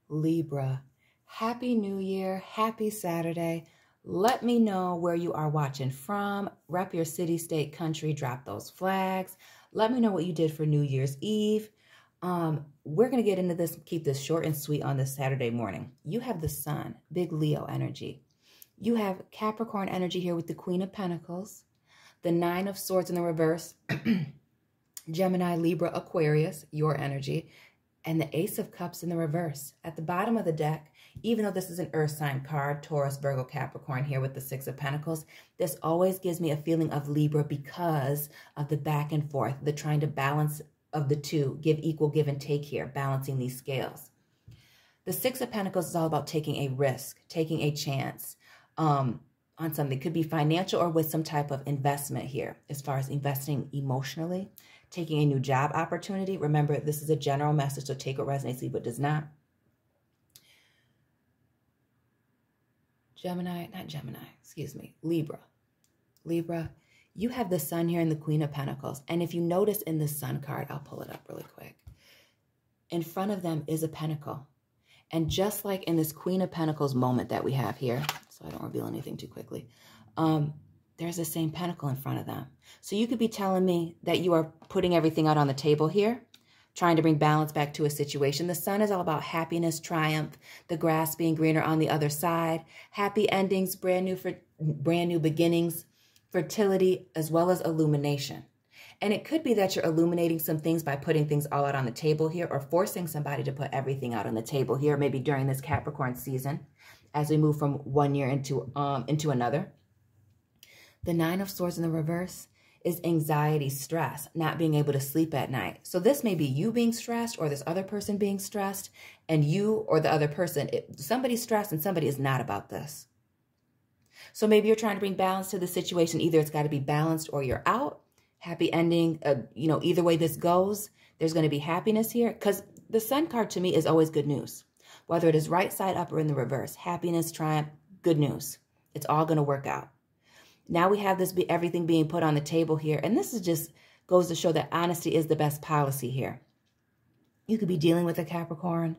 Libra, happy New Year, happy Saturday. Let me know where you are watching from. Rep your city, state, country, drop those flags. Let me know what you did for New Year's Eve. We're going to get into this, keep this short and sweet on this Saturday morning. You have the sun, big Leo energy. You have Capricorn energy here with the Queen of Pentacles, the Nine of Swords in the reverse, Gemini, Libra, Aquarius, your energy, and the Ace of Cups in the reverse. At the bottom of the deck, even though this is an earth sign card, Taurus, Virgo, Capricorn here with the Six of Pentacles, this always gives me a feeling of Libra because of the back and forth, the trying to balance of the two, give equal give and take here, balancing these scales. The Six of Pentacles is all about taking a risk, taking a chance on something. It could be financial or with some type of investment here, as far as investing emotionally. Taking a new job opportunity. Remember, this is a general message, so take what resonates, leave what does not. Libra. Libra, you have the sun here and the Queen of Pentacles. And if you notice in the sun card, I'll pull it up really quick. In front of them is a pentacle. And just like in this Queen of Pentacles moment that we have here, so I don't reveal anything too quickly, there's the same pentacle in front of them. So you could be telling me that you are putting everything out on the table here, trying to bring balance back to a situation. The sun is all about happiness, triumph, the grass being greener on the other side, happy endings, brand new beginnings, fertility, as well as illumination. And it could be that you're illuminating some things by putting things all out on the table here, or forcing somebody to put everything out on the table here, maybe during this Capricorn season, as we move from one year into another. The Nine of Swords in the reverse is anxiety, stress, not being able to sleep at night. So this may be you being stressed or this other person being stressed, and you or the other person, somebody's stressed and somebody is not about this. So maybe you're trying to bring balance to the situation. Either it's got to be balanced or you're out. Happy ending, either way this goes, there's going to be happiness here, because the sun card to me is always good news. Whether it is right side up or in the reverse, happiness, triumph, good news. It's all going to work out. Now we have everything being put on the table here. And this is just goes to show that honesty is the best policy here. You could be dealing with a Capricorn.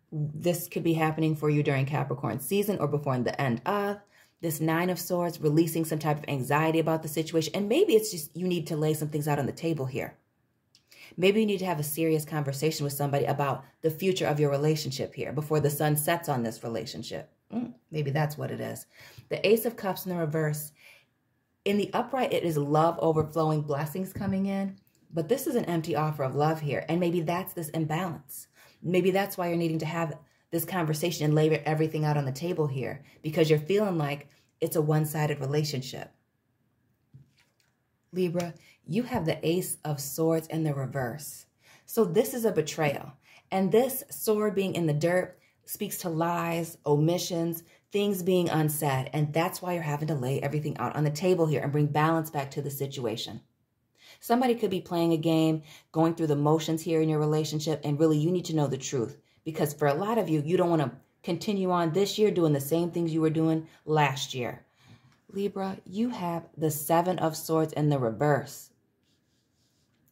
This could be happening for you during Capricorn season or before the end of. This Nine of Swords, releasing some type of anxiety about the situation. And maybe it's just you need to lay some things out on the table here. Maybe you need to have a serious conversation with somebody about the future of your relationship here before the sun sets on this relationship. Maybe that's what it is. The Ace of Cups in the reverse. In the upright, it is love overflowing, blessings coming in. But this is an empty offer of love here. And maybe that's this imbalance. Maybe that's why you're needing to have this conversation and lay everything out on the table here. Because you're feeling like it's a one-sided relationship. Libra, you have the Ace of Swords in the reverse. So this is a betrayal. And this sword being in the dirt speaks to lies, omissions, things being unsaid. And that's why you're having to lay everything out on the table here and bring balance back to the situation. Somebody could be playing a game, going through the motions here in your relationship, and really you need to know the truth. Because for a lot of you, you don't want to continue on this year doing the same things you were doing last year. Libra, you have the Seven of Swords in the reverse,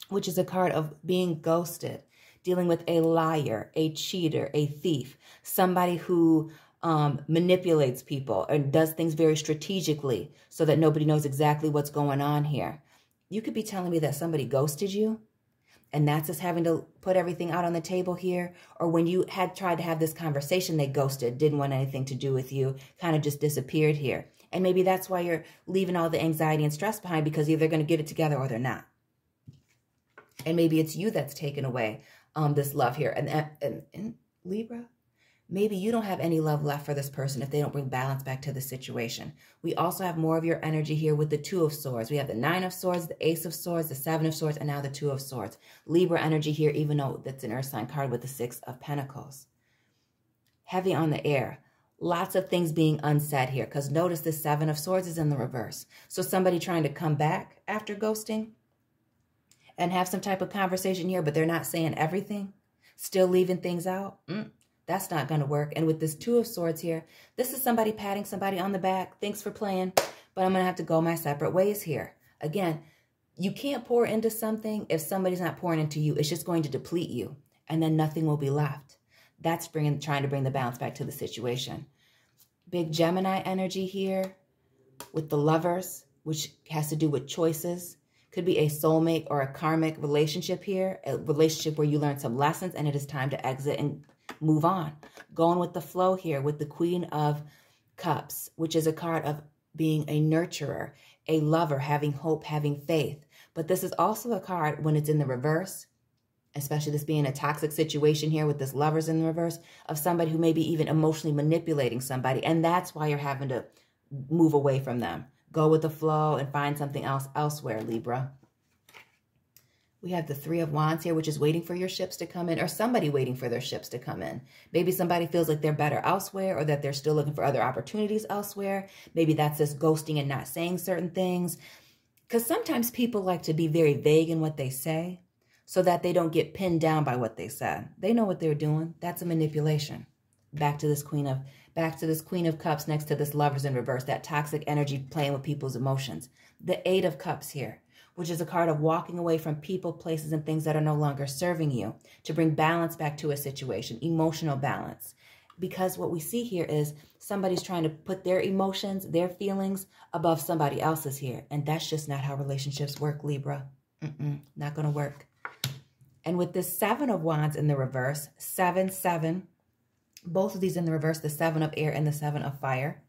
which is a card of being ghosted, dealing with a liar, a cheater, a thief, somebody who manipulates people and does things very strategically so that nobody knows exactly what's going on here. You could be telling me that somebody ghosted you, and that's us having to put everything out on the table here. Or when you had tried to have this conversation, they ghosted, didn't want anything to do with you, kind of just disappeared here. And maybe that's why you're leaving all the anxiety and stress behind, because either they're going to get it together or they're not. And maybe it's you that's taken away this love here. And Libra, maybe you don't have any love left for this person if they don't bring balance back to the situation. We also have more of your energy here with the Two of Swords. We have the Nine of Swords, the Ace of Swords, the Seven of Swords, and now the Two of Swords. Libra energy here, even though that's an earth sign card with the Six of Pentacles. Heavy on the air. Lots of things being unsaid here, because notice the Seven of Swords is in the reverse. So somebody trying to come back after ghosting and have some type of conversation here, but they're not saying everything, still leaving things out. That's not going to work. And with this Two of Swords here, this is somebody patting somebody on the back. Thanks for playing, but I'm going to have to go my separate ways here. Again, you can't pour into something if somebody's not pouring into you. It's just going to deplete you, and then nothing will be left. That's trying to bring the balance back to the situation. Big Gemini energy here with the Lovers, which has to do with choices. Could be a soulmate or a karmic relationship here, a relationship where you learn some lessons and it is time to exit and move on. Going with the flow here with the Queen of Cups, which is a card of being a nurturer, a lover, having hope, having faith. But this is also a card when it's in the reverse, especially this being a toxic situation here with this Lovers in the reverse, of somebody who may be even emotionally manipulating somebody. And that's why you're having to move away from them. Go with the flow and find something else elsewhere, Libra. We have the Three of Wands here, which is waiting for your ships to come in, or somebody waiting for their ships to come in. Maybe somebody feels like they're better elsewhere, or that they're still looking for other opportunities elsewhere. Maybe that's just ghosting and not saying certain things. Because sometimes people like to be very vague in what they say so that they don't get pinned down by what they said. They know what they're doing. That's a manipulation. Back to this Queen of Cups next to this Lovers in reverse, that toxic energy playing with people's emotions. The Eight of Cups here, which is a card of walking away from people, places, and things that are no longer serving you to bring balance back to a situation, emotional balance. Because what we see here is somebody's trying to put their emotions, their feelings above somebody else's here. And that's just not how relationships work, Libra. Not going to work. And with this Seven of Wands in the reverse, 7, 7, both of these in the reverse, the Seven of Air and the Seven of Fire.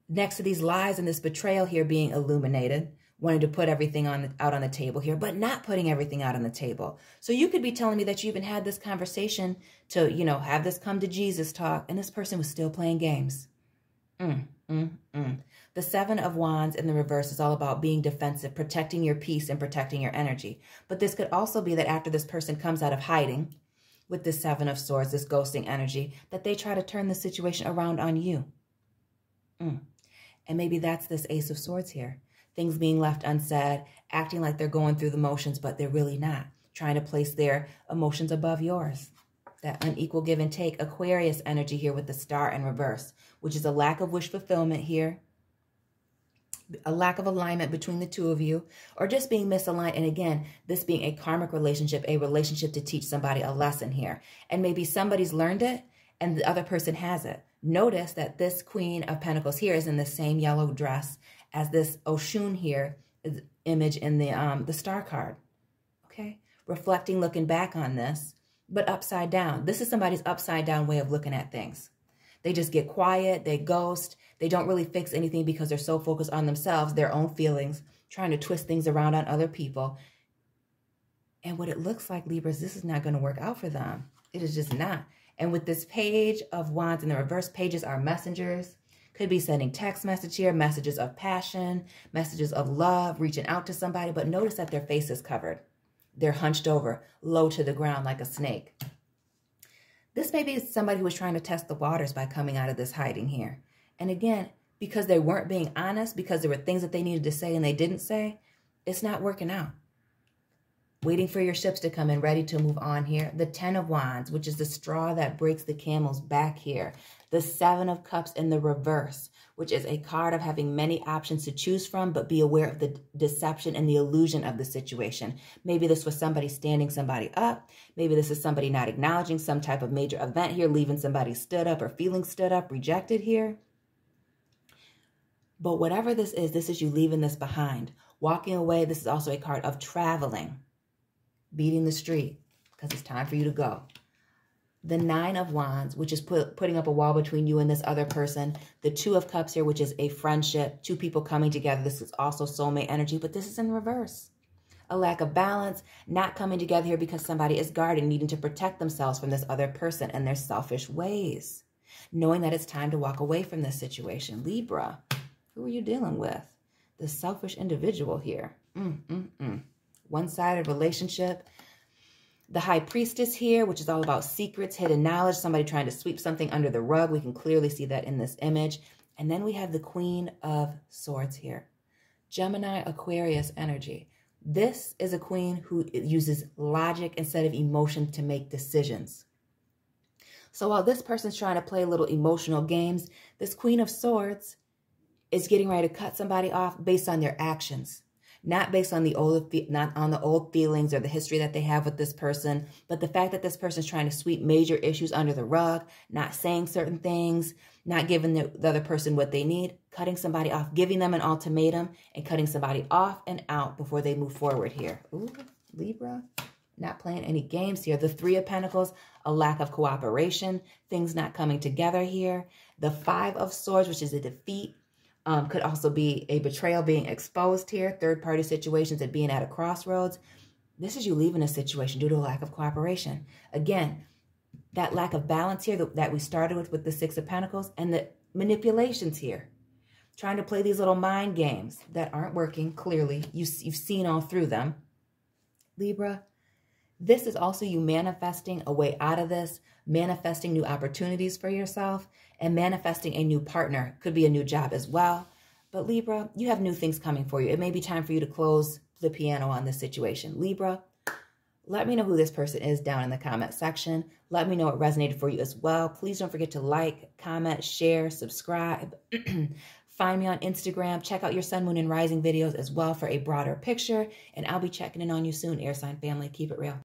Next to these lies and this betrayal here being illuminated, wanting to put everything out on the table here, but not putting everything out on the table. So you could be telling me that you even had this conversation to, have this come to Jesus talk, and this person was still playing games. The Seven of Wands in the reverse is all about being defensive, protecting your peace and protecting your energy. But this could also be that after this person comes out of hiding with this Seven of Swords, this ghosting energy, that they try to turn the situation around on you. And maybe that's this Ace of Swords here. Things being left unsaid, acting like they're going through the motions, but they're really not. Trying to place their emotions above yours. That unequal give and take. Aquarius energy here with the Star in reverse, which is a lack of wish fulfillment here. A lack of alignment between the two of you, or just being misaligned. And again, this being a karmic relationship, a relationship to teach somebody a lesson here. And maybe somebody's learned it and the other person hasn't. Notice that this Queen of Pentacles here is in the same yellow dress as this Oshun here image in the Star card. Okay? Reflecting, looking back on this, but upside down. This is somebody's upside down way of looking at things. They just get quiet, they ghost, they don't really fix anything because they're so focused on themselves, their own feelings, trying to twist things around on other people. And what it looks like, Libras, this is not going to work out for them. It is just not. And with this Page of Wands in the reverse, pages are messengers. Could be sending text message here, messages of passion, messages of love, reaching out to somebody. But notice that their face is covered. They're hunched over, low to the ground like a snake. This may be somebody who was trying to test the waters by coming out of this hiding here. And again, because they weren't being honest, because there were things that they needed to say and they didn't say, it's not working out. Waiting for your ships to come in, ready to move on here. The Ten of Wands, which is the straw that breaks the camel's back here. The Seven of Cups in the reverse, which is a card of having many options to choose from, but be aware of the deception and the illusion of the situation. Maybe this was somebody standing somebody up. Maybe this is somebody not acknowledging some type of major event here, leaving somebody stood up or feeling stood up, rejected here. But whatever this is you leaving this behind. Walking away, this is also a card of traveling. Beating the street, because it's time for you to go. The Nine of Wands, which is putting up a wall between you and this other person. The Two of Cups here, which is a friendship, two people coming together. This is also soulmate energy, but this is in reverse. A lack of balance, not coming together here because somebody is guarding, needing to protect themselves from this other person and their selfish ways. Knowing that it's time to walk away from this situation. Libra, who are you dealing with? The selfish individual here. One-sided relationship. The High Priestess here, which is all about secrets, hidden knowledge, somebody trying to sweep something under the rug. We can clearly see that in this image. And then we have the Queen of Swords here. Gemini, Aquarius energy. This is a queen who uses logic instead of emotion to make decisions. So while this person's trying to play little emotional games, this Queen of Swords is getting ready to cut somebody off based on their actions. not based on not on the old feelings or the history that they have with this person, but the fact that this person is trying to sweep major issues under the rug, not saying certain things, not giving the other person what they need, cutting somebody off, giving them an ultimatum, and cutting somebody off and out before they move forward here. Ooh, Libra, not playing any games here. The Three of Pentacles, a lack of cooperation, things not coming together here. The Five of Swords, which is a defeat, could also be a betrayal being exposed here, third-party situations and being at a crossroads. This is you leaving a situation due to a lack of cooperation. Again, that lack of balance here that we started with the Six of Pentacles, and the manipulations here. Trying to play these little mind games that aren't working, clearly. You've seen all through them. Libra, this is also you manifesting a way out of this, manifesting new opportunities for yourself, and manifesting a new partner. Could be a new job as well. But Libra, you have new things coming for you. It may be time for you to close the piano on this situation. Libra, let me know who this person is down in the comment section. Let me know what resonated for you as well. Please don't forget to like, comment, share, subscribe. Find me on Instagram. Check out your sun, moon, and rising videos as well for a broader picture. And I'll be checking in on you soon, air sign family. Keep it real.